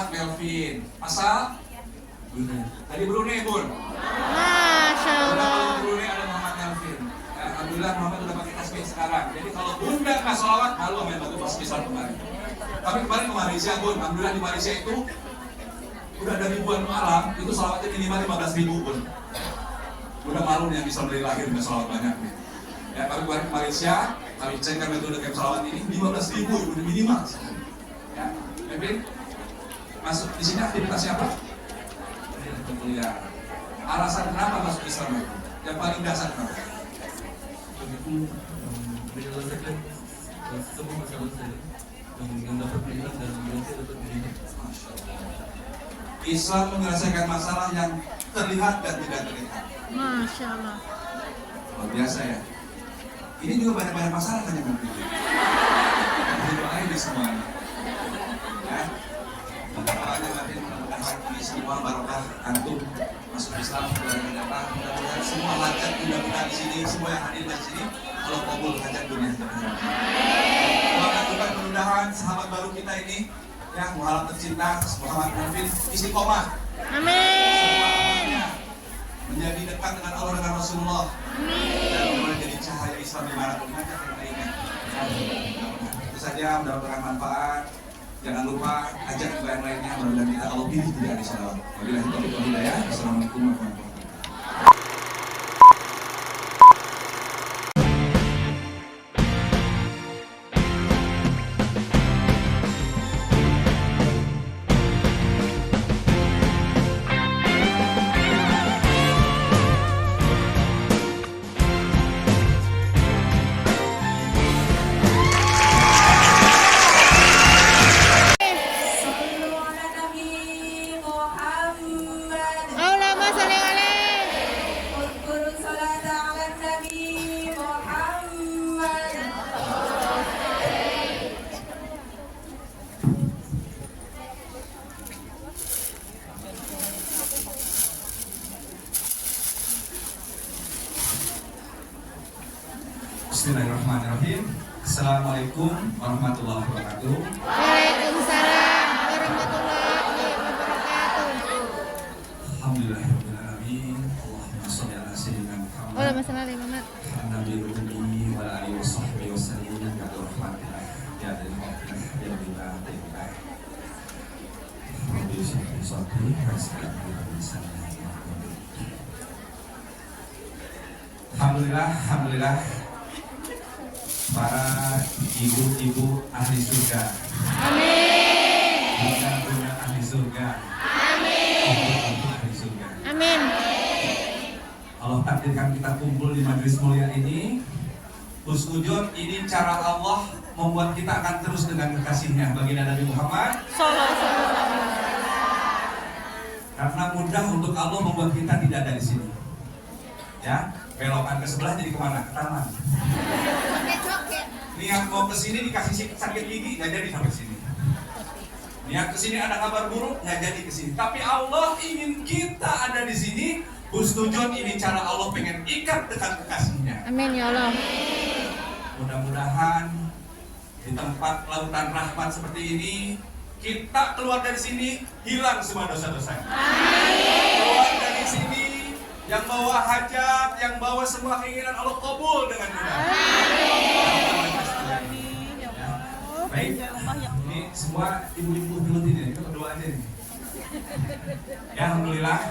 Muhammad Melvin. Asal Brunei. Tadi Brunei, Bun. Masya Bunda Allah. kalau Brunei ada Muhammad Melvin. Ya, alhamdulillah Muhammad udah pakai tasbih sekarang. Jadi kalau Bunda nggak sholawat, malu sama yang bagus pas misal kemarin. Tapi kemarin ke Malaysia, Bun. Alhamdulillah di Malaysia itu udah ada ribuan malam, itu sholawatnya minimal 15.000, Bun. Bunda malu nih yang bisa dari lahir nggak sholawat banyak nih. Ya, kami kemarin ke Malaysia, kami cek kan metode camp sholawat ini 15.000 udah minimal. Ya, Melvin, masuk di sini aktivitasnya apa? Kuliah. Alasan kenapa masuk Islam itu? Yang paling dasar kenapa? Begitu menyelesaikan semua masalah saya dengan dapat pilihan dan dengan saya dapat pilihan. Islam menyelesaikan masalah yang terlihat dan tidak terlihat. Masya Allah. Luar biasa ya. Ini juga banyak-banyak masalah kan yang nanti. Doain di semuanya. Ya. Doain nanti mudah-mudahan ini semua barokah antum masuk Islam mudah-mudahan semua hajat kita di sini, semua yang hadir di sini kalau kabul hajat dunia. Mudah-mudahan sahabat baru kita ini ya muhalaf tercinta Muhammad Melvin istiqomah. Amin. Menjadi dekat dengan Allah dan Rasulullah. Dan mulai jadi cahaya Islam di mana pun ada yang lainnya. Itu saja mudah-mudahan manfaat. Jangan lupa ajak juga yang lainnya. Mudah-mudahan kita Allah pilih tidak di salawat. Wabillahi taufiq wal hidayah. Assalamualaikum warahmatullahi wabarakatuh. Allahumma sholli alaih. Bismillahirrahmanirrahim. Assalamualaikum warahmatullahi wabarakatuh. Waalaikumsalam warahmatullahi wabarakatuh. Alhamdulillahirrahmanirrahim. Allahumma sholli ala sayyidina Muhammad. Allahumma sholli alaihi Muhammad. Nabi Rumi wa alihi wa sahbihi wa sallim ya rahmatillah ya dari maafkan ya bila tidak. Rabbi sholli sholli Alhamdulillah para ibu-ibu ahli surga. Amin. Bunda-bunda ahli surga. Amin. Ibu-ibu ahli surga. Amin. Allah takdirkan kita kumpul di majelis mulia ini. Husnuzon ini cara Allah membuat kita akan terus dengan kekasihnya baginda Nabi Muhammad. Karena mudah untuk Allah membuat kita tidak ada di sini. Ya, belokan ke sebelah jadi kemana? Ke taman. Niat mau ke sini dikasih sakit gigi nggak jadi sampai sini. Niat ke sini ada kabar buruk nggak jadi ke sini. Tapi Allah ingin kita ada di sini. Husnuzon ini cara Allah pengen ikat dekat kekasihnya. Amin ya Allah. Mudah-mudahan di tempat lautan rahmat seperti ini kita keluar dari sini hilang semua dosa-dosa. Keluar dari sini yang bawa hajat, yang bawa semua keinginan Allah kabul dengan mudah. Baik, ini semua ibu-ibu dulu ini kita berdoa aja nih. Ya alhamdulillah.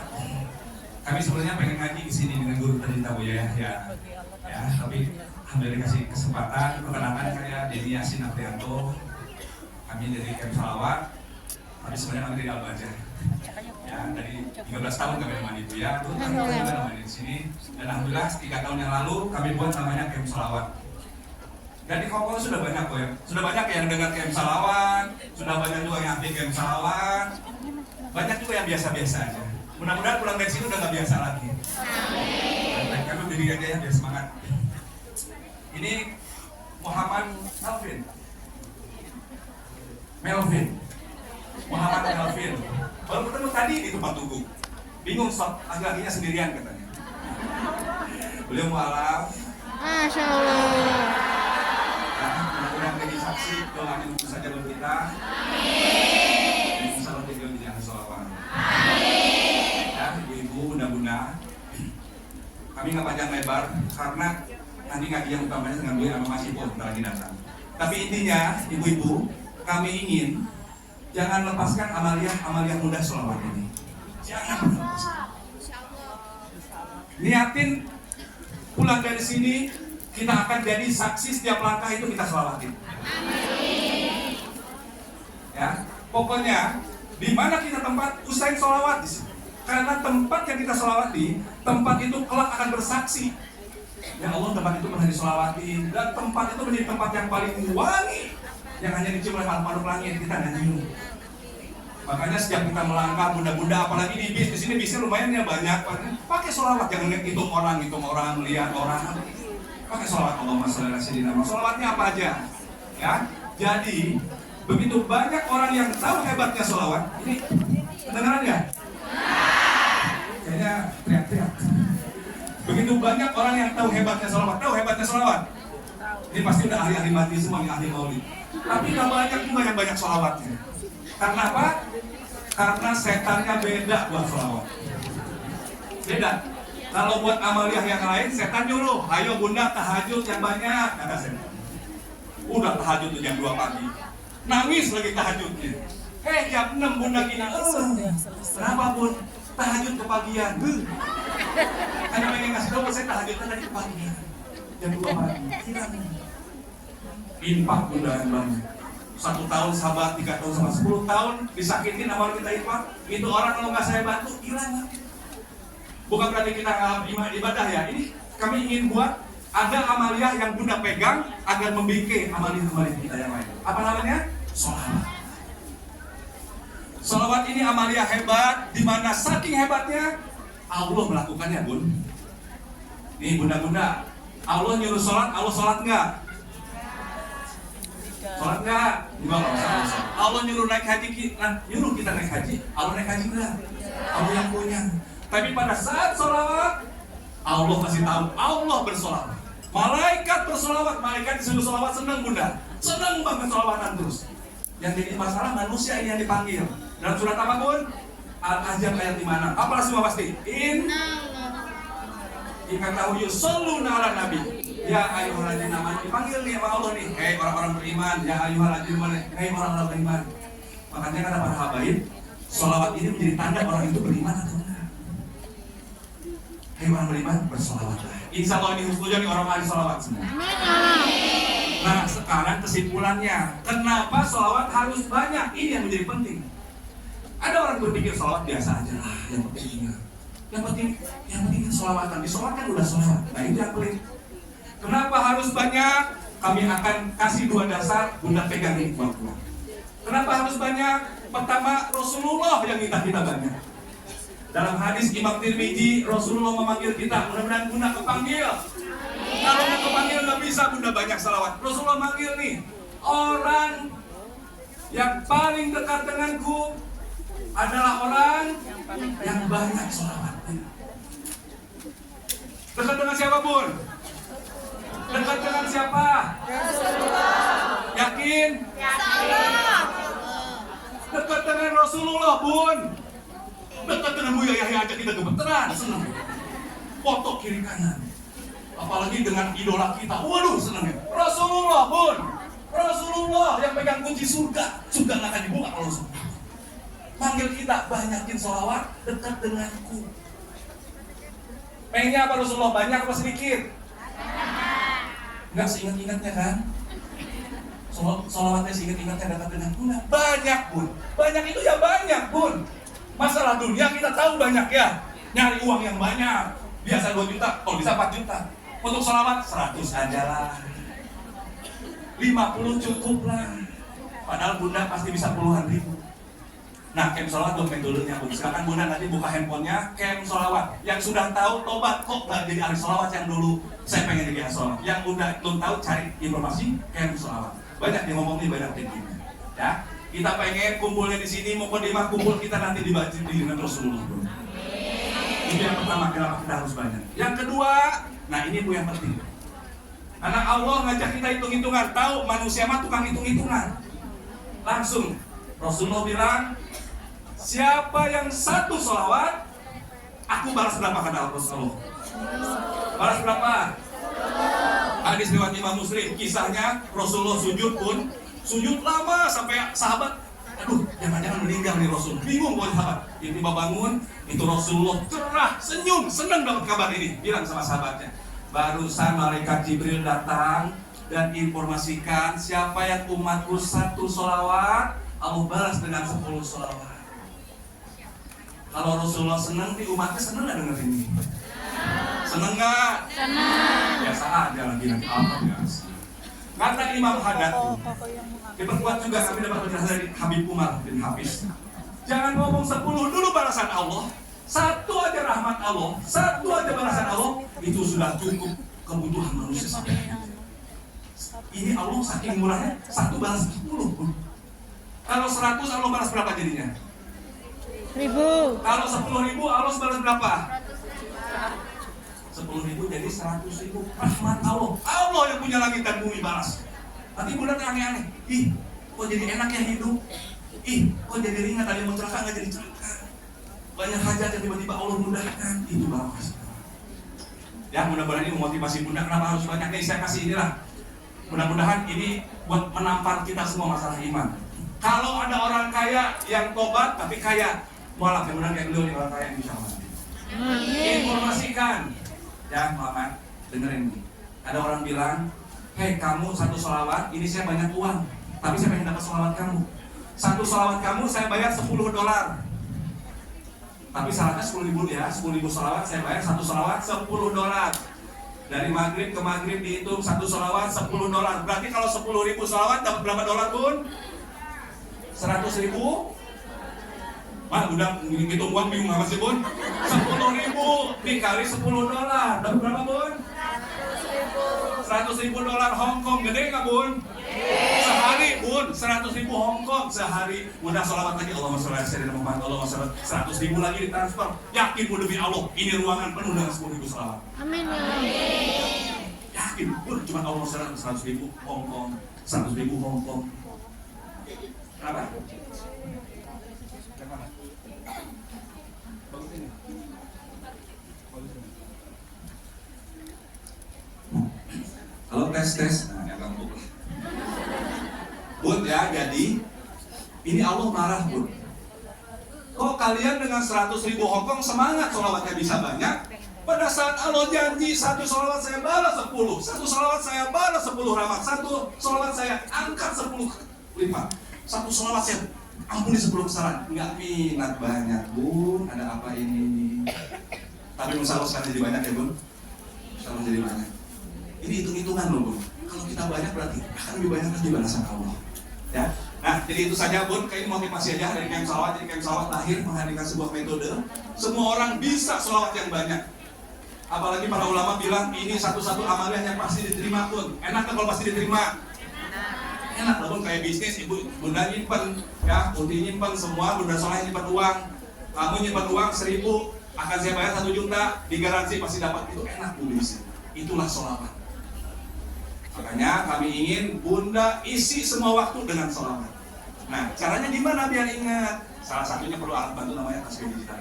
Kami sebenarnya pengen ngaji di sini dengan guru tercinta Bu ya. Tapi alhamdulillah dikasih kesempatan. Perkenalkan saya Denny Yasin Afrianto. Kami dari Camp Salawat. Tapi sebenarnya kami dari Al-Bajah. Ya, dari 13 tahun kami nemani Bu ya. Kami juga nemani di sini. Dan alhamdulillah 3 tahun yang lalu kami buat namanya Camp Salawat. Dan di Kopong sudah banyak kok ya. Sudah banyak yang dengar Camp Salawat. Sudah banyak juga yang aktif Camp Salawat. Banyak juga yang biasa-biasa aja. Mudah-mudahan pulang dari sini udah gak biasa lagi. Amin. Kami berdiri aja ya biar semangat. Ini Muhammad Melvin. Muhammad Melvin. Baru ketemu tadi di tempat tunggu. Bingung sob, laki-lakinya sendirian katanya. Beliau mualaf. Masya Allah. Mudah-mudahan jadi saksi doa untuk saja buat kita. Amin. Salam Kami nggak panjang lebar karena nanti ngaji yang utamanya dengan gue sama Mas Ibu lagi datang. Tapi intinya, ibu-ibu, kami ingin jangan lepaskan amalia muda sholawat ini. Jangan pernah lepaskan. Niatin pulang dari sini kita akan jadi saksi setiap langkah itu kita sholawatin. Ya, pokoknya di mana kita tempat usahain sholawat di sini. Karena tempat yang kita sholawati, tempat itu kelak akan bersaksi. Ya Allah, tempat itu pernah disholawati dan tempat itu menjadi tempat yang paling wangi yang hanya dicium oleh makhluk langit, kita hanya nyium. Makanya setiap kita melangkah, bunda-bunda, apalagi di bis, di sini bisnya lumayan ya banyak, pakai sholawat, jangan hitung orang, lihat orang. Pakai sholawat Allahumma sholli ala sayyidina Muhammad. Sholawatnya apa aja? Ya, jadi begitu banyak orang yang tahu hebatnya sholawat. Ini kedengaran nggak? Kayaknya teriak-teriak. Begitu banyak orang yang tahu hebatnya sholawat. Tahu hebatnya sholawat? Ini pasti udah ahli-ahli mati semua, ahli maulid. Tapi nggak banyak juga yang banyak sholawatnya. Karena apa? Karena setannya beda buat sholawat. Beda. Kalau buat amaliah yang lain, setan nyuruh, ayo bunda tahajud yang banyak, kata setan. Udah tahajud tuh jam 2 pagi. Nangis lagi tahajudnya. Jam 6 bunda kina, kenapa bun? Tahajud kepagian. Hanya pengen ngasih tahu saya tahajudnya tadi kepagian. Jam 2 pagi. Infak bunda yang banyak. 1 tahun sahabat, 3 tahun sama 10 tahun disakitin awal kita infak. Itu orang kalau nggak saya bantu hilang. Bukan berarti kita nggak ibadah ya. Ini kami ingin buat ada amaliah yang bunda pegang agar membimbing amaliah kita yang lain. Apa namanya? Sholawat. Sholawat ini amaliah hebat, di mana saking hebatnya Allah melakukannya, bun. Nih bunda-bunda, Allah nyuruh sholat, Allah sholat nggak? Sholat nggak? Enggak lah. Allah nyuruh naik haji, nyuruh kita naik haji. Allah naik haji nggak? Allah yang punya. Tapi pada saat sholawat, Allah kasih tahu, Allah bersolawat. Malaikat bersolawat, malaikat disuruh sholawat senang bunda, senang banget sholawatan terus. Yang jadi masalah manusia ini yang dipanggil. Dalam surat apa bun? Al-Ahzab ayat 56. Apa semua pasti? Jika tahu yusalluna ala nabi. Ya ayyuhalladzina amanu, dipanggil nih sama Allah nih. Hei orang-orang beriman, ya ayyuhalladzina, hei orang-orang beriman. Makanya kata para habaib, sholawat ini menjadi tanda orang itu beriman atau enggak. Hei orang beriman, bersolawatlah. Insya Allah ini husnuzon nih orang ahli sholawat semua. Nah sekarang kesimpulannya, kenapa sholawat harus banyak? Ini yang menjadi penting. Ada orang berpikir sholawat biasa aja lah, yang penting sholawatan. Di sholat kan udah sholawat. Nah itu yang pelit. Kenapa harus banyak? Kami akan kasih 2 dasar, bunda pegang ini buat pulang. Kenapa harus banyak? Pertama, Rasulullah yang minta kita banyak. Dalam hadis Imam Tirmidzi, Rasulullah memanggil kita, mudah-mudahan bunda kepanggil. Kalau nggak kepanggil nggak bisa bunda banyak salawat. Rasulullah manggil nih, orang yang paling dekat denganku adalah orang yang banyak salawatnya. Dekat dengan siapa bun? Dekat dengan siapa? Yakin? Yakin. Dekat dengan Rasulullah bun. Dekat dengan Buya Yahya aja kita gemeteran, senang. Foto kiri kanan. Apalagi dengan idola kita, waduh senangnya. Rasulullah bun. Rasulullah yang pegang kunci surga. Surga nggak akan dibuka kalau surga. Panggil kita, banyakin sholawat, dekat denganku. Pengennya apa Rasulullah? Banyak apa sedikit? Nggak seingat-ingatnya kan? Sholawatnya seingat-ingatnya dekat denganku. Nah, banyak bun. Banyak itu ya banyak bun. Masalah dunia kita tahu banyak ya. Nyari uang yang banyak. Biasa 2 juta, kalau bisa 4 juta. Untuk sholawat 100 aja lah. 50 cukup lah. Padahal bunda pasti bisa puluhan ribu. Nah, camp sholawat dompet dulunya bun. Silakan bunda nanti buka handphonenya, camp sholawat. Yang sudah tahu tobat, kok nggak jadi ahli sholawat yang dulu saya pengen jadi ahli sholawat. Yang udah belum tahu cari informasi camp sholawat. Banyak yang ngomong nih, banyak tingginya. Ya, kita pengen kumpulnya di sini, mau di mana kumpul kita nanti dibaca dengan Rasulullah. Itu yang pertama, kenapa kita harus banyak. Yang kedua, nah ini bu yang penting. Karena Allah ngajak kita hitung-hitungan, tahu manusia mah tukang hitung-hitungan. Langsung Rasulullah bilang, siapa yang 1 sholawat, aku balas berapa kata Rasulullah? Balas berapa? Hadis riwayat Imam Muslim, kisahnya Rasulullah sujud pun sujud lama sampai sahabat, aduh jangan-jangan meninggal nih Rasul, bingung buat sahabat. Tiba-tiba bangun, itu Rasulullah cerah, senyum, senang dapat kabar ini, bilang sama sahabatnya, barusan malaikat Jibril datang dan informasikan siapa yang umatku 1 sholawat, Allah balas dengan 10 sholawat. Kalau Rasulullah senang, di umatnya senang nggak dengerin ini? Senang nggak? Senang. Biasa aja lagi nanti apa biasa. Kata Imam Haddad, diperkuat juga kami dapat penjelasan dari Habib Umar bin Hafiz. Jangan ngomong 10 dulu balasan Allah, 1 aja rahmat Allah, 1 aja balasan Allah, itu sudah cukup kebutuhan manusia sampai hari. Ini Allah saking murahnya, 1 balas 10 pun. Kalau 100 Allah balas berapa jadinya? 1000. Kalau 10.000 Allah balas berapa? 10.000 jadi 100.000 rahmat Allah. Allah yang punya langit dan bumi balas. Nanti bulan aneh-aneh. Ih, kok jadi enak ya hidup? Ih, kok jadi ringan, tadi mau celaka nggak jadi celaka. Banyak hajat yang tiba-tiba Allah mudahkan. Itu bagus. Ya, mudah-mudahan ini memotivasi bunda. Kenapa harus banyak nih? Saya kasih inilah. Mudah-mudahan ini buat menampar kita semua masalah iman. Kalau ada orang kaya yang tobat tapi kaya, mualaf yang mudah kayak dulu nih orang kaya insya Allah. Informasikan. Ya, Muhammad, dengerin nih. Ada orang bilang, hei kamu 1 sholawat, ini saya banyak uang, tapi saya pengen dapat sholawat kamu. 1 sholawat kamu saya bayar $10. Tapi syaratnya 10.000 ya, 10.000 sholawat saya bayar 1 sholawat $10. Dari maghrib ke maghrib dihitung 1 sholawat $10. Berarti kalau 10.000 sholawat dapat berapa dolar bun? 100.000? Wah, udah ngitung uang bingung apa sih bun? 10.000 dikali $10 dapat berapa bun? 100.000 dolar Hong Kong, gede nggak bun? Sehari bun, 100.000 Hong Kong sehari. Udah sholawat lagi, Allahumma sholli ala sayyidina Muhammad, Allahumma sholli 100.000 lagi ditransfer. Yakin bun demi Allah, ini ruangan penuh dengan 10.000 sholawat. Amin. Yakin bun, cuma Allahumma sholli 100.000 Hong Kong, 100.000 Hong Kong. Kenapa? Halo tes. Nah, yang kamu bun ya, jadi ini Allah marah bun. Kok kalian dengan 100.000 Hongkong semangat sholawatnya bisa banyak? Pada saat Allah janji 1 sholawat saya balas 10, 1 sholawat saya balas 10 rahmat, 1 sholawat saya angkat 10 lipat, 1 sholawat saya ampuni 10 kesalahan. Nggak minat banyak bun, ada apa ini? Tapi insya Allah sekarang jadi banyak ya bun, insya Allah jadi banyak. Ini hitung-hitungan loh bun. Kalau kita banyak berarti akan lebih banyak lagi balasan Allah. Ya. Nah, jadi itu saja bun. Kayak ini motivasi aja dari Camp Sholawat. Jadi Camp Sholawat lahir menghadirkan sebuah metode. Semua orang bisa sholawat yang banyak. Apalagi para ulama bilang ini satu-satu amalan yang pasti diterima pun. Enak kan kalau pasti diterima? Enak lah bun, kayak bisnis. Bunda nyimpen, ya, Uti nyimpen semua. Bunda Soleh nyimpen uang. Kamu nyimpen uang 1.000, akan saya bayar 1 juta. Digaransi pasti dapat. Itu enak bun bisnis. Itulah sholawat. Makanya kami ingin bunda isi semua waktu dengan sholawat. Nah, caranya gimana biar ingat? Salah satunya perlu alat bantu namanya tasbih digital.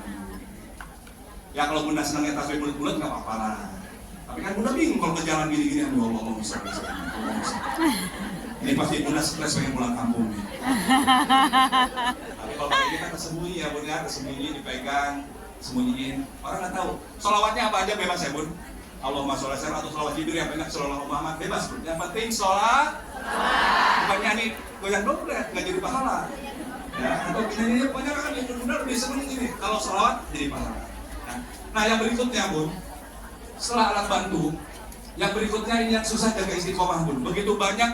Ya kalau bunda senangnya tasbih bulat-bulat nggak apa-apa lah. Tapi kan bunda bingung kalau ke jalan gini-gini, aduh Allah bisa. Ini pasti bunda stres pengen pulang kampung nih. Tapi kalau kayak kita tersembunyi ya bunda, tersembunyi dipegang, sembunyiin. Orang nggak tahu. Sholawatnya apa aja bebas ya bun. Allahumma sholli atau sholawat Jibril yang banyak sholawat Muhammad bebas bro. Yang penting sholat, bukan nyanyi goyang dompet nggak jadi pahala. Ya, atau nyanyi banyak kan yang benar lebih seneng ini. Kalau sholawat jadi pahala. Nah yang berikutnya bun, setelah alat bantu, yang berikutnya ini yang susah jaga istiqomah bun. Begitu banyak,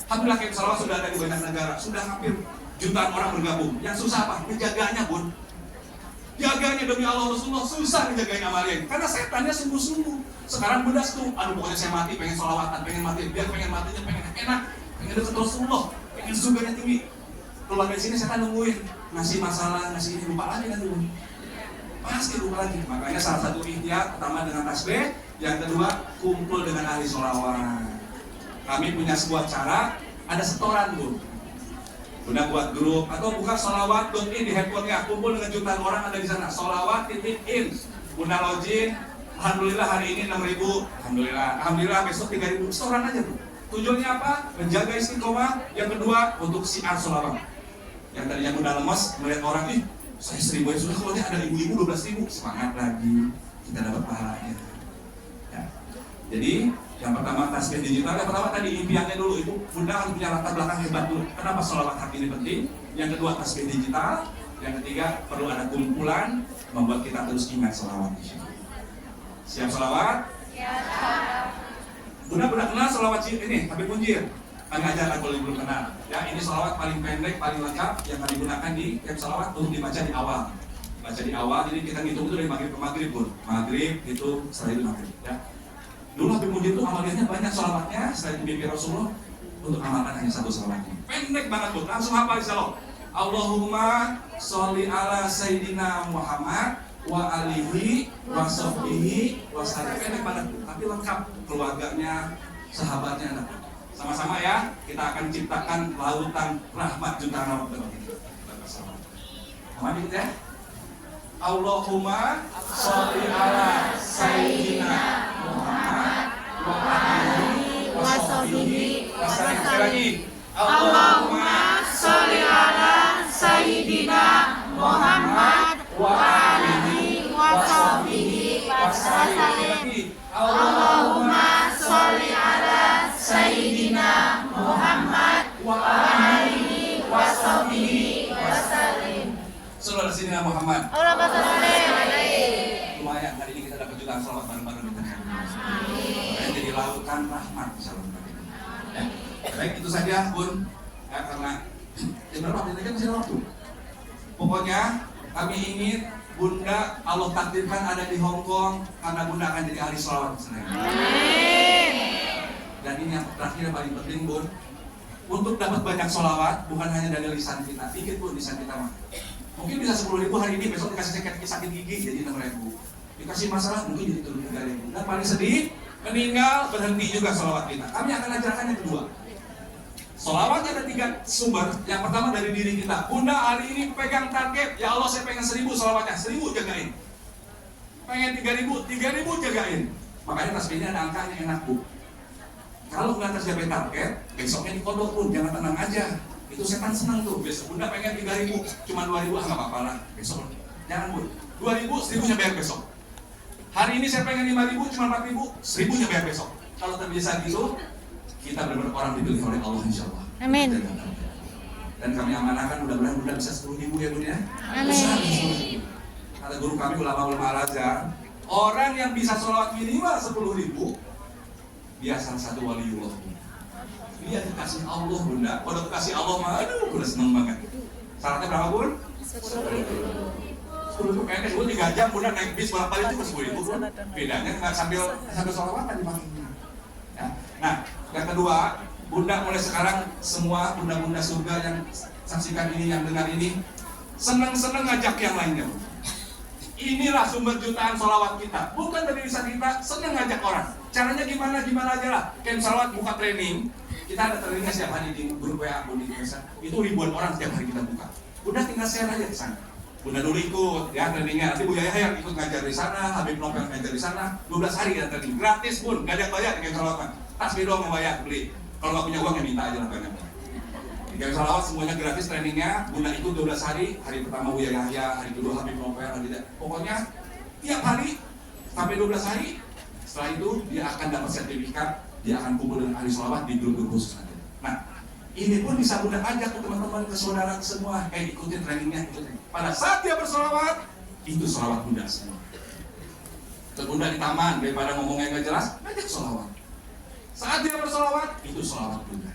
alhamdulillah Camp Sholawat sudah ada di banyak negara, sudah hampir jutaan orang bergabung. Yang susah apa? Menjaganya bun. Jaganya demi Allah Rasulullah susah ngejagain amalin karena setannya sungguh-sungguh. Sekarang bunda tuh, aduh pokoknya saya mati pengen sholawatan, pengen mati, biar pengen matinya pengen enak, pengen deket Rasulullah, pengen surganya tinggi. Keluar dari sini setan nungguin, ngasih masalah, ngasih ini, lupa lagi nanti bun. Pasti lupa lagi. Makanya salah satu ikhtiar pertama dengan tasbih, yang kedua kumpul dengan ahli sholawat. Kami punya sebuah cara, ada setoran bun. Bunda buat grup atau buka sholawat.in di handphonenya, kumpul dengan jutaan orang ada di sana. Sholawat.in, Bunda login, Alhamdulillah hari ini 6.000. Alhamdulillah besok 3.000. Setoran aja tuh. Tujuannya apa? Menjaga istiqomah. Yang kedua untuk siar sholawat. Yang tadinya udah lemes melihat orang, ih saya 1.000 ya sudah, kalau ada ibu-ibu 12.000, semangat lagi, kita dapat pahalanya. Ya. Jadi yang pertama tasbih digital, yang pertama tadi impiannya dulu itu Bunda harus punya latar belakang hebat dulu. Kenapa sholawat hati ini penting? Yang kedua tasbih digital, yang ketiga perlu ada kumpulan membuat kita terus ingat sholawat. Siap sholawat? Bunda kenal sholawat ini, Habib Munjir. Kami ajarkan kalau belum kenal. Ya, ini sholawat paling pendek, paling lengkap yang kami gunakan di camp sholawat untuk dibaca di awal. Baca di awal, jadi kita ngitung itu dari maghrib ke maghrib pun. Maghrib itu setelah itu maghrib. Ya. Dulu Habib Munjir itu amaliyahnya banyak sholawatnya. Setelah itu mimpi Rasulullah untuk amalkan hanya satu sholawatnya. Pendek banget pun, langsung hafal insya Allah. Allahumma sholli ala Sayyidina Muhammad wa alihi wa sahbihi wa sallam. Pendek banget pun, tapi lengkap keluarganya, sahabatnya ada. Sama-sama ya, kita akan ciptakan lautan rahmat jutaan rahmat bagi kita. Sama dikit ya. Allahumma sholli ala Sayyidina Muhammad wa alihi wa sahbihi wa sallam. Sekali lagi. Allahumma sholli ala Sayyidina Muhammad wa alihi wa sahbihi wa sallam. Allahumma sholli ala Sayyidina Muhammad wa alihi wa sahbihi wa sallam. Saudara Sayyidina Muhammad. Allahumma sholli alaihi. Lumayan hari ini kita dapat jutaan salawat bareng-bareng kita. Amin. Jadi lautan rahmat insyaallah. Ya. Baik itu saja Bun. Ya, karena berapa menit lagi masih ada waktu. Pokoknya kami ingin Bunda Allah takdirkan ada di Hong Kong karena Bunda akan jadi ahli sholawat di sana. Amin. Dan ini yang terakhir yang paling penting Bun, untuk dapat banyak sholawat bukan hanya dari lisan kita, dikit Bun lisan kita mah. Mungkin bisa 10.000 hari ini, besok dikasih sakit gigi jadi 6.000. Dikasih masalah mungkin jadi turun 3.000. Dan paling sedih, meninggal berhenti juga sholawat kita. Kami akan ajarkan yang kedua. Sholawat ada 3 sumber. Yang pertama dari diri kita. Bunda hari ini pegang target, ya Allah saya pengen 1.000 sholawatnya, 1.000 jagain. Pengen 3.000 jagain. Makanya tasbihnya ada angkanya enak Bu. Kalau nggak tercapai target, besoknya dikodok Bun, jangan tenang aja. Itu setan senang tuh. Besok Bunda pengen 3.000, cuma 2.000 nggak apa-apa lah. Besok jangan Bun. 2.000, 1.000-nya bayar besok. Hari ini saya pengen 5.000, cuma 4.000, 1.000-nya bayar besok. Kalau terbiasa gitu, kita benar-benar orang dipilih oleh Allah insya Allah. Amin. Dan kami amanahkan mudah-mudahan Bunda bisa 10.000 ya Bun ya. Amin. Kata guru kami ulama-ulama Al-Azhar, orang yang bisa sholawat minimal 10.000, dia salah satu waliullah. Dia dikasih Allah Bunda. Kalau dikasih Allah mah, aduh, udah seneng banget. Syaratnya berapa Bun? 10.000 PNS, Bun 3 jam Bunda naik bis bolak-balik itu 10.000 Bun. Bedanya nggak sambil sholawatan dipakai. Ya. Nah, yang kedua, Bunda mulai sekarang semua bunda-bunda surga yang saksikan ini, yang dengar ini, senang-senang ngajak yang lainnya. Inilah sumber jutaan sholawat kita. Bukan dari lisan kita, senang ngajak orang. Caranya gimana aja lah. Camp sholawat buka training. Kita ada trainingnya setiap hari di grup WA Bunda Indonesia. Itu ribuan orang setiap hari kita buka. Bunda tinggal share aja di sana. Bunda dulu ikut ya trainingnya. Nanti Bu Yaya yang ikut ngajar di sana, Habib Novel ngajar di sana. 12 hari ya training. Gratis Bun, nggak ada yang bayar di camp sholawat. Tasbih doang yang bayar beli. Kalau nggak punya uang ya minta aja lah banyak. Di camp sholawat semuanya gratis trainingnya. Bunda ikut 12 hari. Hari pertama Bu Yaya, hari kedua Habib Novel, pokoknya tiap hari sampai 12 hari. Setelah itu dia akan dapat sertifikat. Dia akan kumpul dengan ahli sholawat di grup-grup khusus nanti. Nah, ini pun bisa Bunda ajak ke teman-teman, ke saudara semua. Ikutin trainingnya, ikutin. Pada saat dia bersolawat, itu sholawat Bunda semua. Terus Bunda di taman, daripada ngomongnya nggak jelas, ajak sholawat. Saat dia bersolawat, itu sholawat Bunda.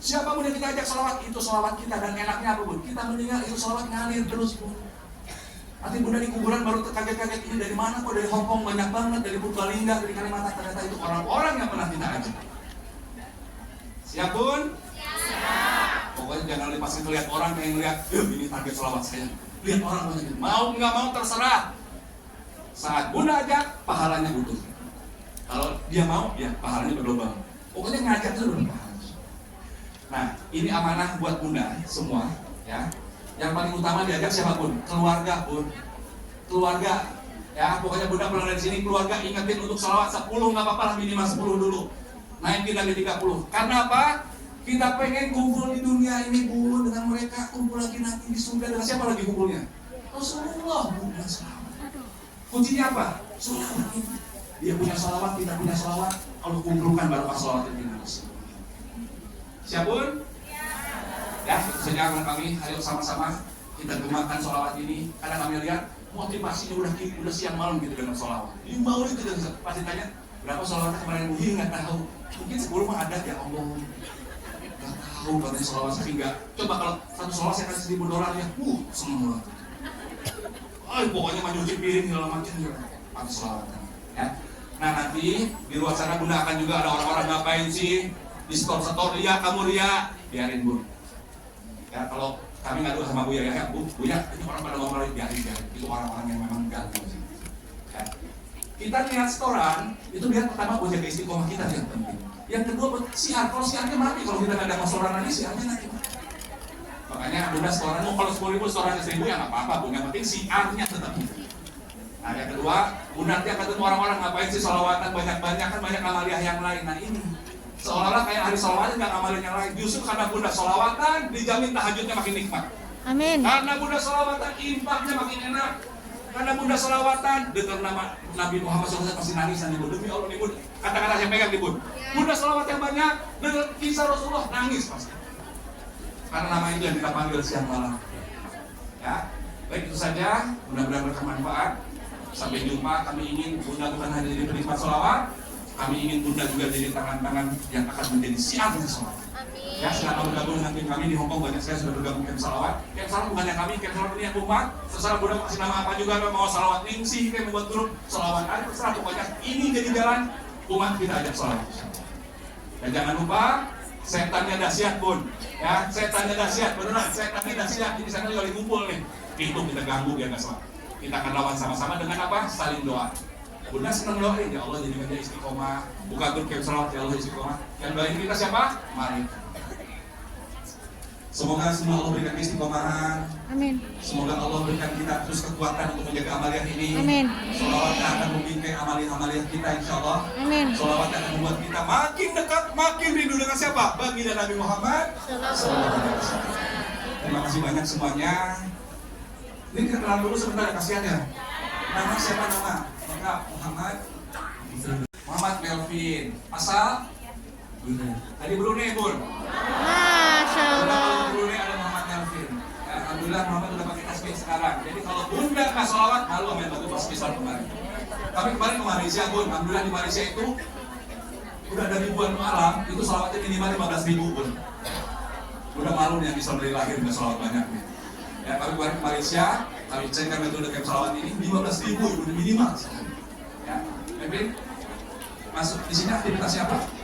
Siapapun yang kita ajak sholawat, itu sholawat kita. Dan enaknya apa Bun? Kita mendengar itu sholawat ngalir terus Bun. Nanti Bunda di kuburan baru terkaget-kaget, ini dari mana kok? Dari Hong Kong banyak banget, dari Purbalingga, dari Kalimantan. Ternyata itu orang-orang yang pernah kita ajak. Siap Bun? Siap. Pokoknya jangan lepas itu lihat orang pengen lihat, ini target sholawat saya. Lihat orang banyak, mau nggak mau terserah. Saat Bunda ajak, pahalanya butuh. Kalau dia mau, ya pahalanya berlubang. Pokoknya ngajak dulu pahala. Nah, ini amanah buat Bunda semua, ya. Yang paling utama diajak siapa Bun? Keluarga Bun. Keluarga. Ya, pokoknya Bunda pulang dari sini keluarga ingetin untuk sholawat 10 nggak apa-apa lah, minimal 10 dulu. Naikin lagi 30. Karena apa? Kita pengen kumpul di dunia ini Bun dengan mereka, kumpul lagi nanti di surga dengan siapa lagi kumpulnya? Rasulullah Bunda selamat. Kuncinya apa? Sholawat. Dia punya sholawat, kita punya sholawat. Kalau kumpulkan baru pas sholawat ini. Siap Bun? Ya, tentu saja akan kami ayo sama-sama kita gemakan sholawat ini. Karena kami lihat motivasinya udah siang malam gitu dengan sholawat. Ini mau itu pasti tanya berapa sholawatnya kemarin Buhi nggak tahu. Mungkin 10 mah ada ya Allah. Nggak tahu katanya sholawat sehingga. Coba kalau satu sholawat saya kasih $1.000 ya, semua. Pokoknya mah nyuci piring segala macam ya. Pakai sholawat. Ya. Nah nanti di luar sana Bunda akan juga ada orang-orang ngapain sih di store ria, kamu ria, biarin Bun. Ya kalau kami ngadu sama Buya ya, Buya ini orang pada ngomong biarin, itu orang-orang yang memang ganggu sih. Ya. Kita lihat setoran, itu lihat pertama buat jaga istiqomah kita yang penting. Yang kedua buat siar, kalau siarnya mati, kalau kita nggak ada masalah lagi siarnya nanti mati. Makanya Bunda setoran, kalau 10.000 setorannya 1.000 ya nggak apa-apa, Bunda, yang penting siarnya tetap. Nah yang kedua, Bunda nanti akan ketemu orang-orang ngapain sih sholawatan banyak-banyak, kan banyak amaliah yang lain. Nah ini seolah-olah kayak hari sholawatan nggak amalin yang lain. Justru karena Bunda sholawatan dijamin tahajudnya makin nikmat. Amin. Karena Bunda sholawatan infaknya makin enak. Karena Bunda sholawatan dengar nama Nabi Muhammad SAW pasti nangis nih Bun. Demi Allah nih Bun. Kata-kata yang pegang nih Bun. Bunda sholawat yang banyak dengar kisah Rasulullah nangis pasti. Karena nama itu yang kita panggil siang malam. Ya, baik itu saja. Mudah-mudahan bermanfaat. Sampai jumpa. Kami ingin Bunda bukan hanya jadi penikmat sholawat. Kami ingin Bunda juga jadi tangan-tangan yang akan menjadi siarnya sholawat. Ya, silakan bergabung dengan tim kami di Hongkong, banyak sekali sudah bergabung Camp Salawat. Camp Salawat bukan yang kami, Camp Salawat ini yang umat. Terserah Bunda kasih nama apa juga, mau salawat ningsih, kayak membuat grup salawat. Terserah pokoknya ini jadi jalan umat kita ajak salawat. Dan jangan lupa setannya dahsyat Bun. Ya, setannya dahsyat, beneran setannya dahsyat. Di sana juga ngumpul nih. Itu kita ganggu biar nggak salah. Kita akan lawan sama-sama dengan apa? Saling doa. Bunda senang doain, ya Allah jadikan dia istiqomah. Buka grup Camp Salawat, ya Allah istiqomah. Yang doain kita siapa? Mari. Semoga semua Allah berikan istiqomahan. Amin. Semoga Allah berikan kita terus kekuatan untuk menjaga amaliah ini. Amin. Sholawatnya akan membingkai amaliah-amaliah kita insya Allah. Amin. Sholawatnya akan membuat kita makin dekat, makin rindu dengan siapa? Baginda Nabi Muhammad. Terima kasih banyak semuanya. Ini kita kenalan dulu sebentar, kasihan ya. Nama siapa nama? Lengkap Muhammad Melvin. Asal? Tadi Brunei Bun. Masya Allah. Brunei ada Muhammad Melvin. Ya, alhamdulillah Muhammad udah pakai tasbih sekarang. Jadi kalau Bunda nggak sholawat, malu main batu pas misal kemarin. Tapi kemarin ke Malaysia Bun, alhamdulillah di Malaysia itu udah ada ribuan alam, itu sholawatnya minimal 15.000 Bun. Udah malu nih yang bisa beli lahir nggak sholawat banyak nih. Ya, tapi kemarin ke Malaysia, kami cek kan metode camp sholawat ini 15.000 udah minimal. Ya, Melvin, masuk di sini aktivitasnya apa?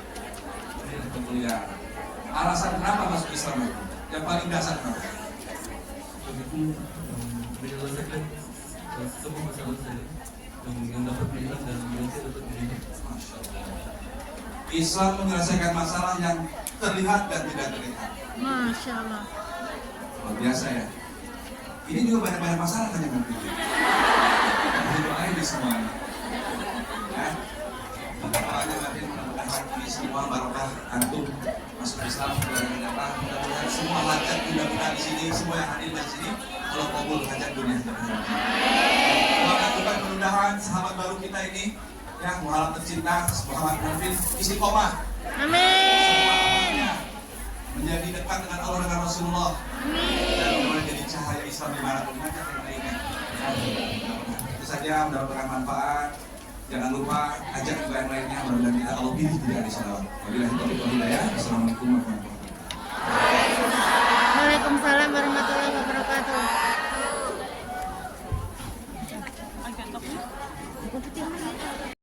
Kuliah. Alasan kenapa masuk Islam itu? Yang paling dasar kenapa? Begitu menyelesaikan semua masalah saya yang dapat pilihan dan yang saya dapat pilihan. Islam menyelesaikan masalah yang terlihat dan tidak terlihat. Masya Allah. Luar biasa ya. Ini juga banyak-banyak masalah kan yang mungkin. Doain di semuanya. Ya. Doanya nanti mudah-mudahan ini semua barokah antum masuk Islam mudah-mudahan semua hajat mudah-mudahan di sini semua yang hadir di sini kalau kabul hajat dunia. Mudah-mudahan sahabat baru kita ini yang muhalaf tercinta Muhammad Melvin istiqomah. Amin. Menjadi dekat dengan Allah dan Rasulullah. Dan menjadi cahaya Islam di mana pun kita ini. Itu saja mendapatkan manfaat. Jangan lupa ajak juga yang lainnya. Mudah-mudahan kita Allah pilih tidak di sana. Wabillahi taufiq wal hidayah. Assalamualaikum warahmatullahi wabarakatuh.